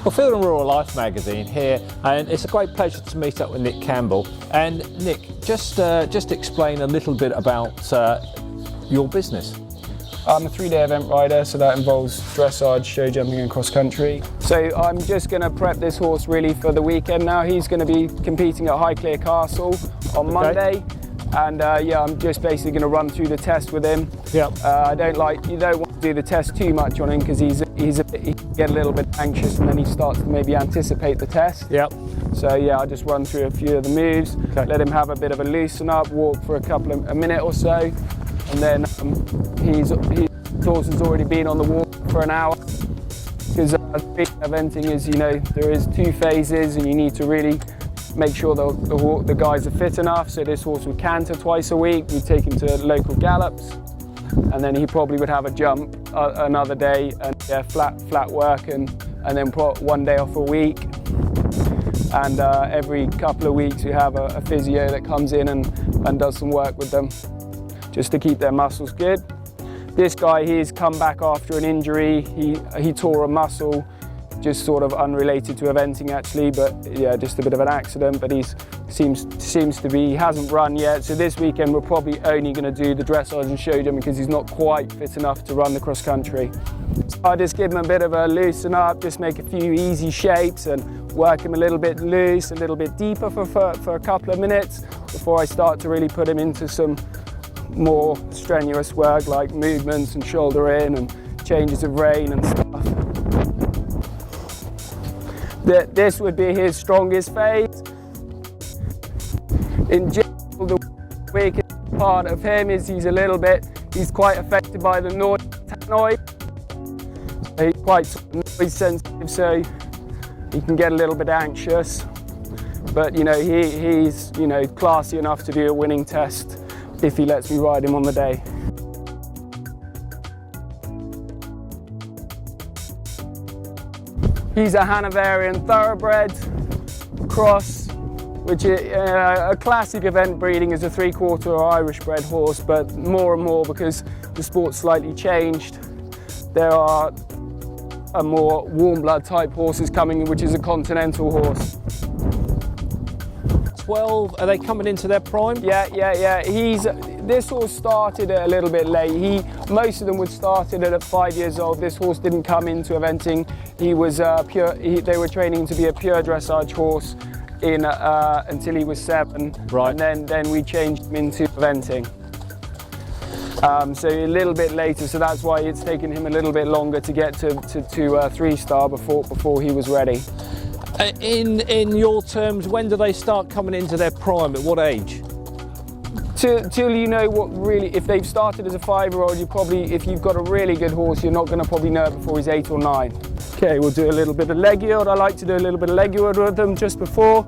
Well, Field and Rural Life magazine here, and it's a great pleasure to meet up with Nick Campbell. And Nick, just explain a little bit about your business. I'm a 3-day event rider, so that involves dressage, show jumping and cross country. So I'm just going to prep this horse really for the weekend now. He's going to be competing at Highclere Castle on Monday. And yeah, I'm just basically going to run through the test with him. Yep. You don't want to do the test too much on him because he can get a little bit anxious and then he starts to maybe anticipate the test. Yep. So yeah, I'll just run through a few of the moves, let him have a bit of a loosen up, walk for a minute or so, and then his horse has already been on the walk for an hour. Because eventing is, you know, there is 2 phases and you need to really make sure the guys are fit enough. So this horse would canter twice a week. We'd take him to local gallops, and then he probably would have a jump another day, and yeah, flat work, and then 1 day off a week. And every couple of weeks we have a physio that comes in and does some work with them, just to keep their muscles good. This guy, he's come back after an injury. He tore a muscle, just sort of unrelated to eventing actually, but yeah, just a bit of an accident. But he seems to be, he hasn't run yet. So this weekend we're probably only going to do the dressage and show jumping because he's not quite fit enough to run the cross country. So I just give him a bit of a loosen up, just make a few easy shapes and work him a little bit loose, a little bit deeper for a couple of minutes before I start to really put him into some more strenuous work like movements and shoulder in and changes of rein and stuff. This would be his strongest phase. In general, the weakest part of him is he's quite affected by the noise. He's quite noise sensitive, so he can get a little bit anxious. But you know, he's classy enough to do a winning test if he lets me ride him on the day. He's a Hanoverian thoroughbred cross, which is a classic event breeding is a 3/4 Irish bred horse, but more and more because the sport's slightly changed, there are a more warm blood type horses coming, which is a continental horse. 12, are they coming into their prime? Yeah. This horse started a little bit late. Most of them would started at 5 years old. This horse didn't come into eventing. He was they were training to be a pure dressage horse until he was 7. Right. And then we changed him into eventing. So a little bit later, so that's why it's taken him a little bit longer to get to 3-star before he was ready. In your terms, when do they start coming into their prime? At what age? Till you know what really, if they've started as a 5-year-old, if you've got a really good horse, you're not going to probably know it before he's 8 or 9. Okay, we'll do a little bit of leg yield. I like to do a little bit of leg yield with them just before.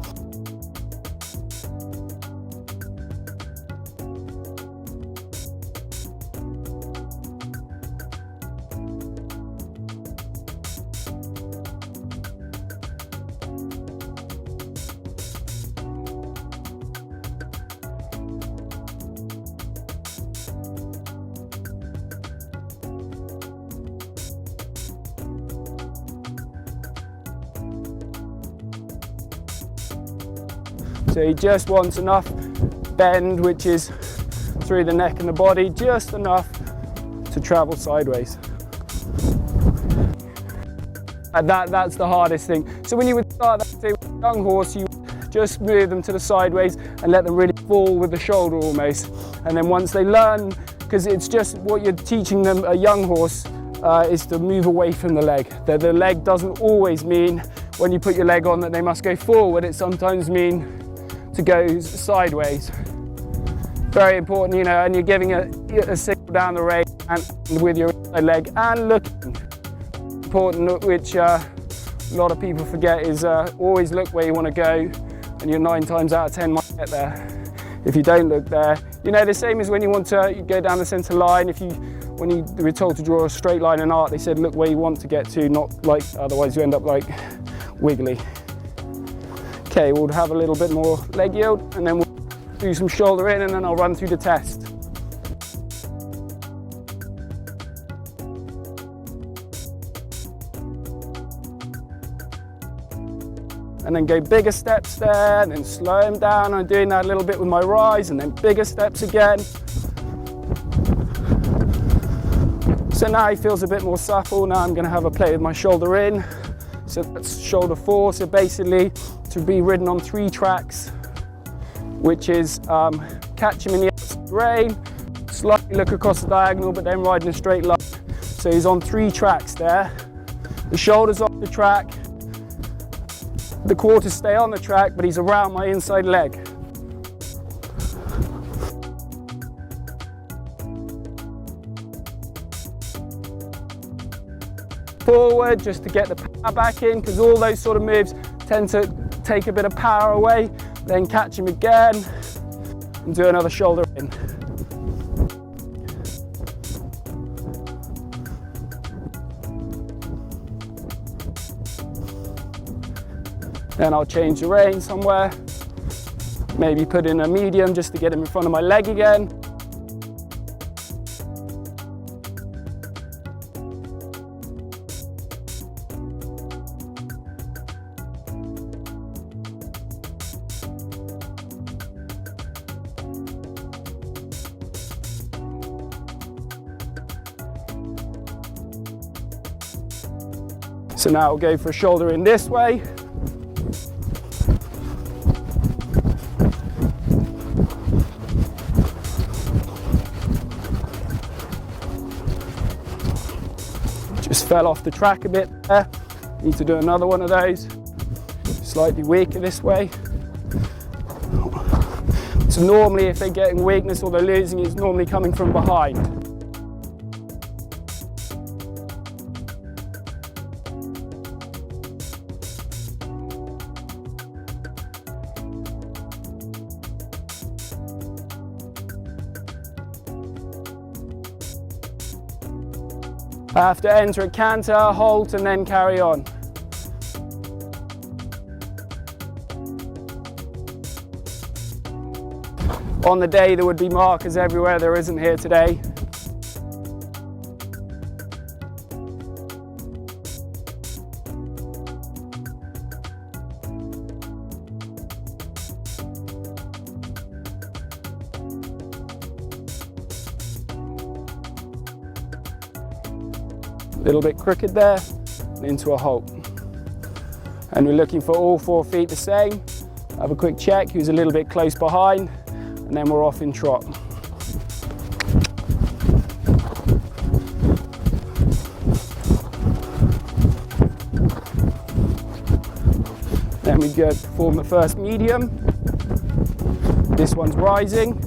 So he just wants enough bend, which is through the neck and the body, just enough to travel sideways. And that's the hardest thing. So when you would start that with a young horse, you just move them to the sideways and let them really fall with the shoulder almost. And then once they learn, because it's just what you're teaching them, a young horse, is to move away from the leg. The leg doesn't always mean when you put your leg on that they must go forward. It sometimes means to go sideways. Very important, you know, and you're giving a signal down the rein and with your leg and looking. Important, which a lot of people forget, is always look where you want to go, and you're 9 times out of 10 might get there. If you don't look there, you know, the same as when you want to go down the centre line. When you were told to draw a straight line in art, they said look where you want to get to, not like, otherwise you end up like wiggly. Okay, we'll have a little bit more leg yield and then we'll do some shoulder in and then I'll run through the test. and then go bigger steps there, and then slow him down. I'm doing that a little bit with my rise, and then bigger steps again. So now he feels a bit more supple. Now I'm going to have a play with my shoulder in. So that's shoulder 4. So basically to be ridden on 3 tracks, which is catch him in the outside rein, slightly look across the diagonal, but then riding a straight line. So he's on 3 tracks there. The shoulders off the track, the quarters stay on the track, but he's around my inside leg. Forward just to get the power back in, because all those sort of moves tend to take a bit of power away. Then catch him again and do another shoulder in. Then I'll change the rein somewhere, maybe put in a medium just to get him in front of my leg again. So now I'll go for a shoulder in this way. Just fell off the track a bit there. Need to do another one of those. Slightly weaker this way. So normally if they're getting weakness or they're losing, it's normally coming from behind. I have to enter a canter, halt, and then carry on. On the day there would be markers everywhere, there isn't here today. A little bit crooked there, and into a halt. And we're looking for all 4 feet the same. Have a quick check who's a little bit close behind, and then we're off in trot. Then we go form the first medium. This one's rising.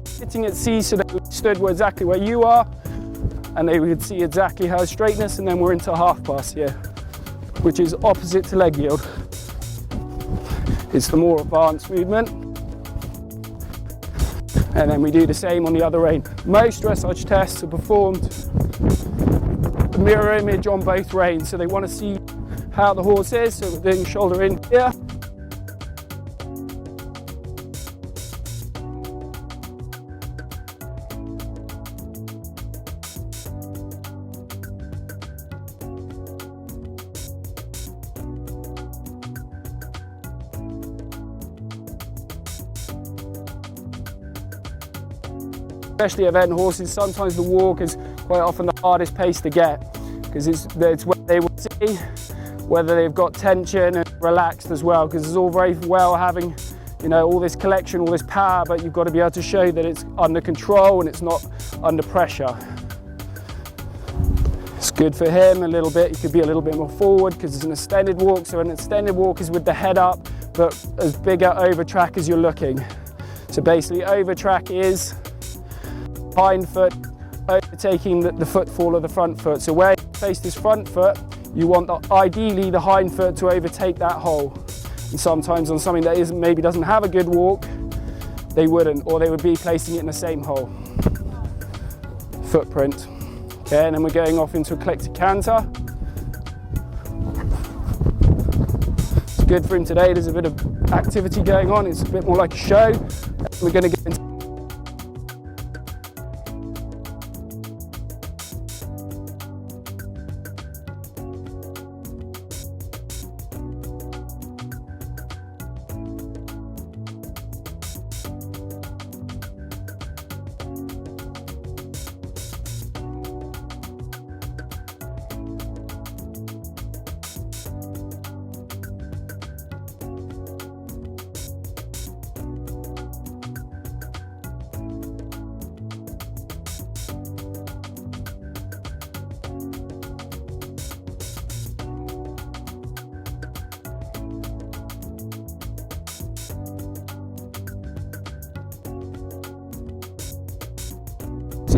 Sitting at C so they stood exactly where you are, and they would see exactly her straightness, and then we're into half pass here, which is opposite to leg yield. It's the more advanced movement. And then we do the same on the other rein. Most dressage tests are performed the mirror image on both reins, so they want to see how the horse is, so we're doing shoulder in here. Especially event horses, sometimes the walk is quite often the hardest pace to get, because it's where they will see whether they've got tension and relaxed as well, because it's all very well having, you know, all this collection, all this power, but you've got to be able to show that it's under control and it's not under pressure. It's good for him a little bit. He could be a little bit more forward because it's an extended walk, so an extended walk is with the head up, but as bigger over track as you're looking. So basically over track is hind foot overtaking the footfall of the front foot. So where you face this front foot, you want ideally the hind foot to overtake that hole. And sometimes on something that maybe doesn't have a good walk, they wouldn't, or they would be placing it in the same hole. Footprint. Okay, and then we're going off into eclectic canter. good for him today. There's a bit of activity going on. It's a bit more like a show. We're going to get into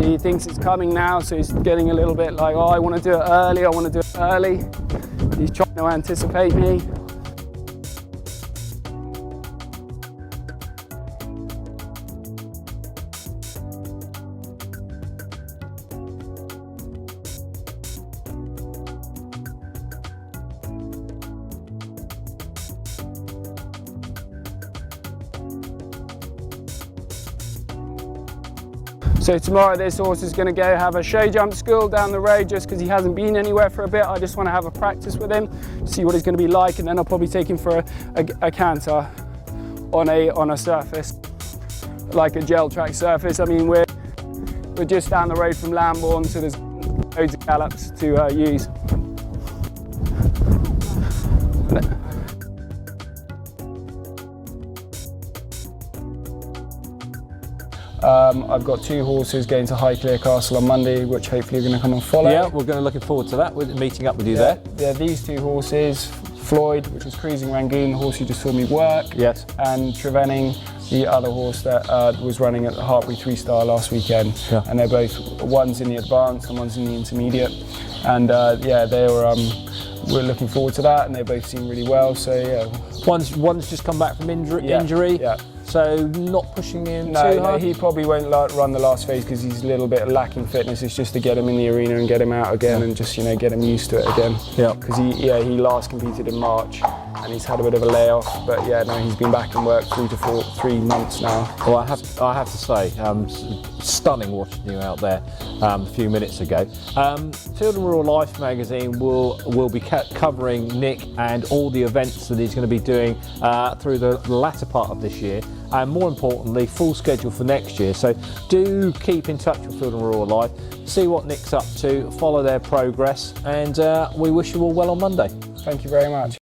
he thinks it's coming now, so he's getting a little bit like, oh, I want to do it early, I want to do it early. He's trying to anticipate me. So tomorrow this horse is going to go have a show jump school down the road just because he hasn't been anywhere for a bit. I just want to have a practice with him, see what he's going to be like, and then I'll probably take him for a canter on a surface, like a gel track surface. I mean, we're just down the road from Lambourne, so there's loads of gallops to use. I've got 2 horses going to Highclere Castle on Monday, which hopefully are going to come and follow. Yeah, we're going to looking forward to that. We're meeting up with you there. Yeah, these 2 horses, Floyd, which was cruising Rangoon, the horse you just saw me work. Yes. And Trevenning, the other horse that was running at the Hartbury 3-star last weekend. Yeah. And they're both, one's in the advanced and one's in the intermediate. And yeah, they were. We're looking forward to that, and they both seem really well. So yeah. One's just come back from injury. Yeah. So not pushing him too No, hard? he probably won't run the last phase because he's a little bit lacking fitness. It's just to get him in the arena and get him out again, and just get him used to it again. Yeah. Because he last competed in March, and he's had a bit of a layoff. But yeah, no, he's been back in work 3 months now. Well, I have to say, stunning watching you out there a few minutes ago. Field and Rural Life magazine will be covering Nick and all the events that he's going to be doing through the latter part of this year, and more importantly, full schedule for next year. So do keep in touch with Field and Rural Life, see what Nick's up to, follow their progress, and we wish you all well on Monday. Thank you very much.